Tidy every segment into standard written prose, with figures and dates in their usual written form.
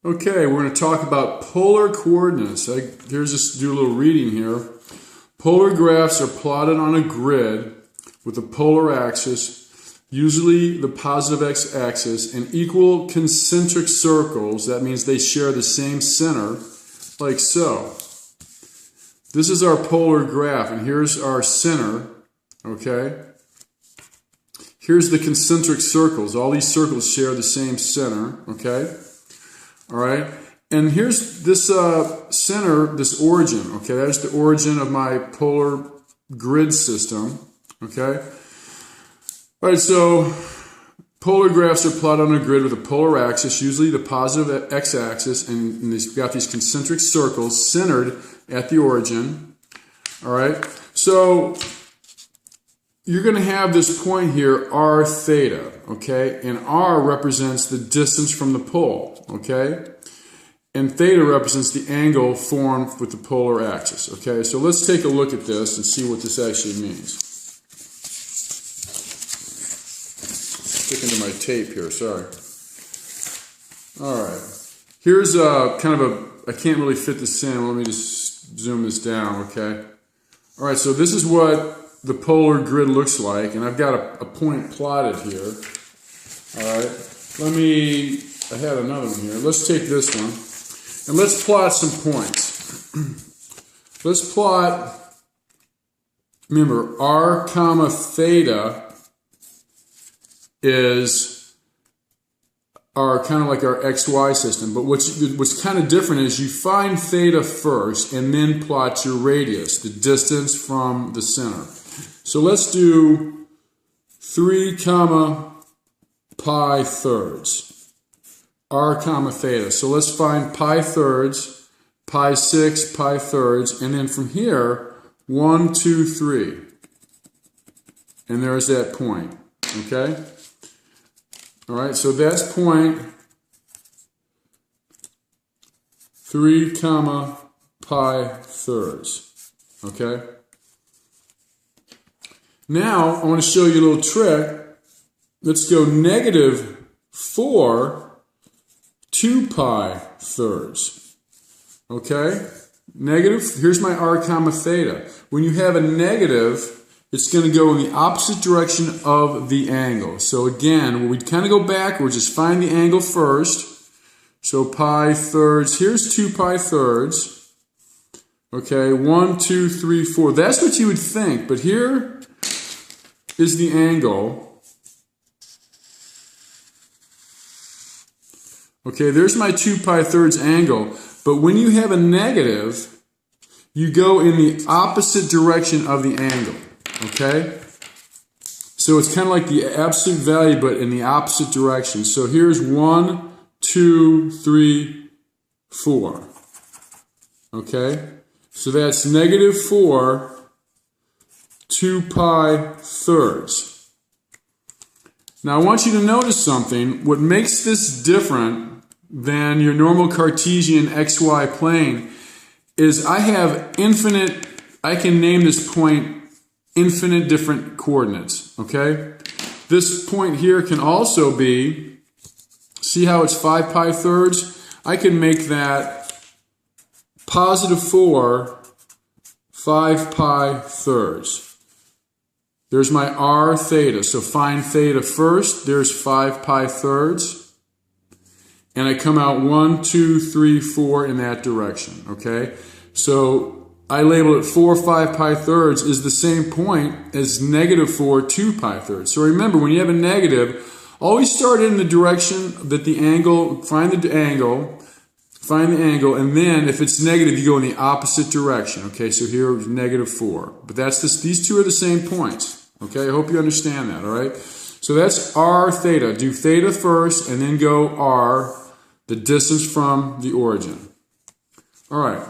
Okay, we're going to talk about polar coordinates. Here's just do a little reading here. Polar graphs are plotted on a grid with a polar axis, usually the positive x-axis, and equal concentric circles. That means they share the same center, like so. This is our polar graph, and here's our center, okay? Here's the concentric circles. All these circles share the same center, okay? All right, and here's this center, this origin, okay? That's the origin of my polar grid system, okay? All right, so polar graphs are plotted on a grid with a polar axis, usually the positive x-axis, and they've got these concentric circles centered at the origin, all right? So you're going to have this point here, r theta, okay? And r represents the distance from the pole, okay? And theta represents the angle formed with the polar axis, okay? So let's take a look at this and see what this actually means. Stick into my tape here, sorry. All right. Here's I can't really fit this in. Let me just zoom this down, okay? All right, so this is what the polar grid looks like, and I've got a point plotted here. All right, I had another one here. Let's take this one, and let's plot some points. Let's plot, remember, r comma theta is kind of like our XY system, but what's kind of different is you find theta first and then plot your radius, the distance from the center. So let's do 3 comma pi thirds, r comma theta. So let's find pi thirds, pi 6, pi thirds, and then from here, 1, 2, 3. And there's that point, okay? All right, so that's point 3 comma pi thirds, okay? Now, I want to show you a little trick. Let's go negative 4 2 pi thirds, okay? Negative, here's my r comma theta. When you have a negative, it's going to go in the opposite direction of the angle. So again, we kind of go backwards, just find the angle first. So pi thirds, here's 2 pi thirds. Okay, 1, 2, 3, 4. That's what you would think, but here is the angle. Okay, there's my 2 pi thirds angle. But when you have a negative, you go in the opposite direction of the angle. Okay? So it's kind of like the absolute value, but in the opposite direction. So here's 1, 2, 3, 4. Okay? So that's negative 4 2 pi thirds. Now I want you to notice something. What makes this different than your normal Cartesian XY plane is I can name this point infinite different coordinates, okay? This point here can also be, see how it's 5 pi thirds? I can make that positive 4 5 pi thirds. There's my r theta, so find theta first. There's 5 pi thirds. And I come out 1, 2, 3, 4 in that direction, okay? So I label it 4 5 pi thirds is the same point as negative 4 2 pi thirds. So remember, when you have a negative, always start in the direction that the angle, find the angle, and then if it's negative, you go in the opposite direction. Okay, so here is negative 4. But these two are the same points. Okay, I hope you understand that, all right? So that's r theta. Do theta first, and then go r, the distance from the origin. All right.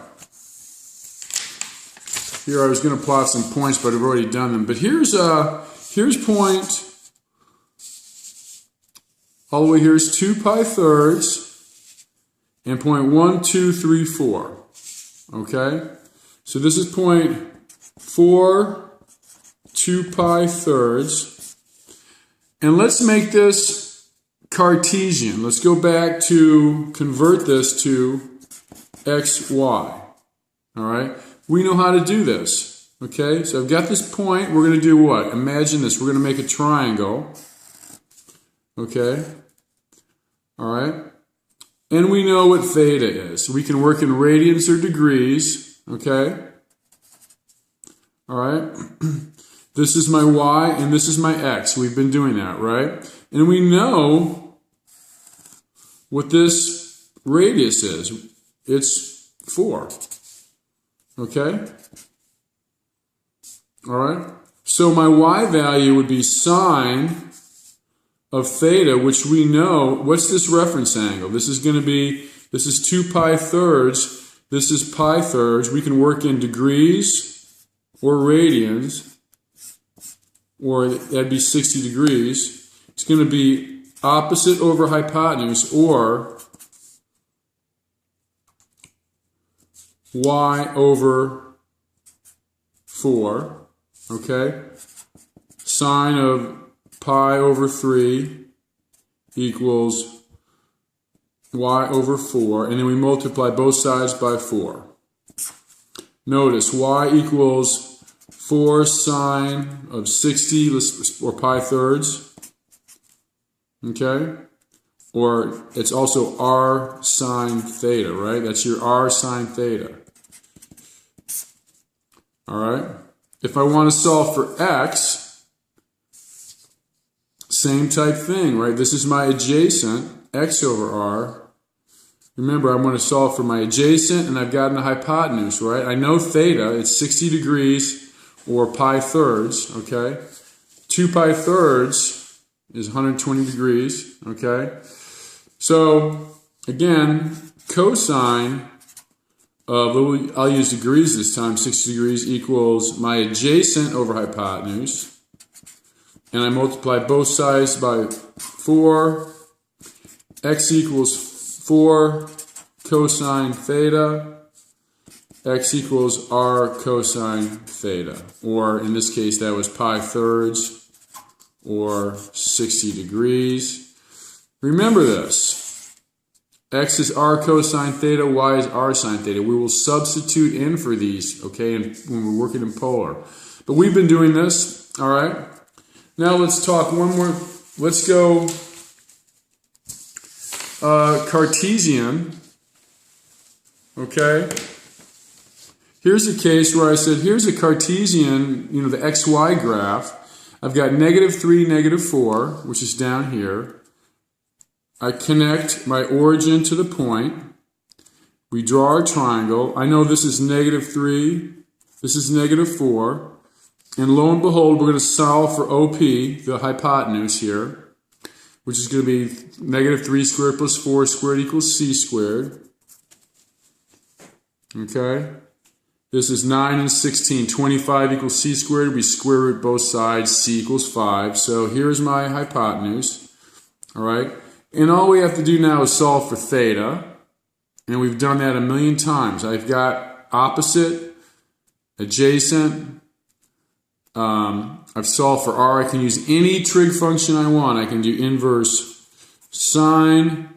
Here I was going to plot some points, but I've already done them. But here's point, all the way here is 2 pi thirds, and point 1, 2, 3, 4. Okay? So this is point 4, 2 pi thirds. And let's make this Cartesian. Let's go back to convert this to xy. All right? We know how to do this. Okay? So I've got this point. We're going to do what? Imagine this. We're going to make a triangle. Okay? All right? And we know what theta is. We can work in radians or degrees. Okay? All right? This is my y and this is my x. We've been doing that, right? And we know what this radius is. It's 4. Okay? All right? So my y value would be sine of theta, which we know, what's this reference angle? This is going to be, this is 2 pi thirds. This is pi thirds. We can work in degrees or radians, or that'd be 60 degrees. It's going to be opposite over hypotenuse, or y over 4, okay? Sine of pi over 3 equals y over 4, and then we multiply both sides by 4. Notice y equals 4 sine of 60, or pi thirds, okay? Or it's also r sine theta, right? That's your r sine theta. All right? If I want to solve for x, same type thing, right? This is my adjacent, x over r. Remember, I'm going to solve for my adjacent, and I've gotten the hypotenuse, right? I know theta, it's 60 degrees, or pi thirds, okay? 2 pi thirds is 120 degrees, okay? So, again, cosine of, I'll use degrees this time, 60 degrees equals my adjacent over hypotenuse, and I multiply both sides by 4, x equals 4 cosine theta, x equals r cosine theta, or in this case that was pi thirds, or 60 degrees. Remember this, x is r cosine theta, y is r sine theta. We will substitute in for these, okay, and when we're working in polar. But we've been doing this, all right? Now let's talk one more, let's go Cartesian, okay? Here's a case where I said, here's a Cartesian, you know, the xy graph. I've got -3, -4, which is down here. I connect my origin to the point. We draw our triangle. I know this is -3, this is -4. And lo and behold, we're going to solve for OP, the hypotenuse here, which is going to be -3 squared plus 4 squared equals c squared. Okay? This is 9 and 16. 25 equals c squared. We square root both sides. C equals 5. So here's my hypotenuse. All right? And all we have to do now is solve for theta. And we've done that a million times. I've got opposite, adjacent. I've solved for r. I can use any trig function I want. I can do inverse sine,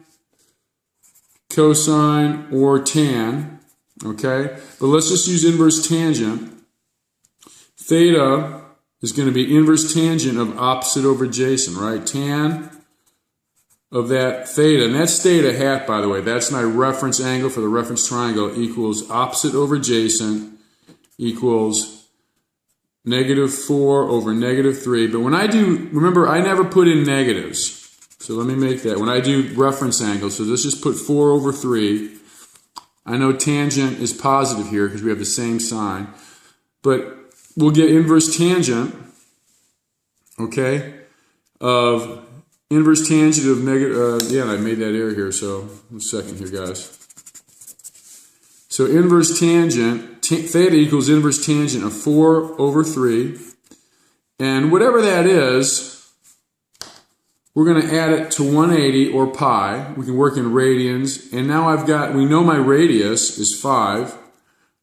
cosine, or tan. Okay, but let's just use inverse tangent. Theta is going to be inverse tangent of opposite over adjacent, right? Tan of that theta, and that's theta hat, by the way. That's my reference angle for the reference triangle, equals opposite over adjacent equals -4 over -3. But when I do, remember, I never put in negatives. So let me make that. When I do reference angles, so let's just put 4 over 3. I know tangent is positive here because we have the same sign. But we'll get inverse tangent, okay, of inverse tangent of negative, yeah, I made that error here, so 1 second here, guys. So inverse tangent, theta equals inverse tangent of 4 over 3. And whatever that is, we're going to add it to 180 or pi. We can work in radians. And now we know my radius is 5,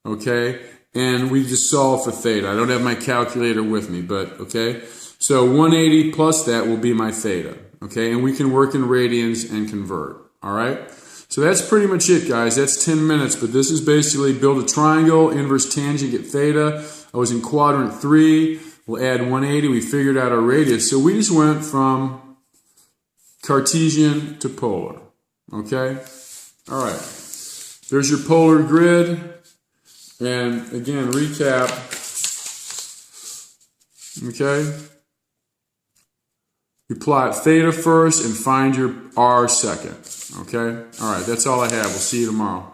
okay? And we just solve for theta. I don't have my calculator with me, but okay? So 180 plus that will be my theta, Okay, and we can work in radians and convert. All right, so that's pretty much it, guys. That's 10 minutes, but this is basically build a triangle, inverse tangent, get theta. I was in quadrant 3. We'll add 180. We figured out our radius. So we just went from Cartesian to polar. Okay, all right. There's your polar grid. And again, recap. Okay. You plot theta first and find your r second. Okay? All right, that's all I have. We'll see you tomorrow.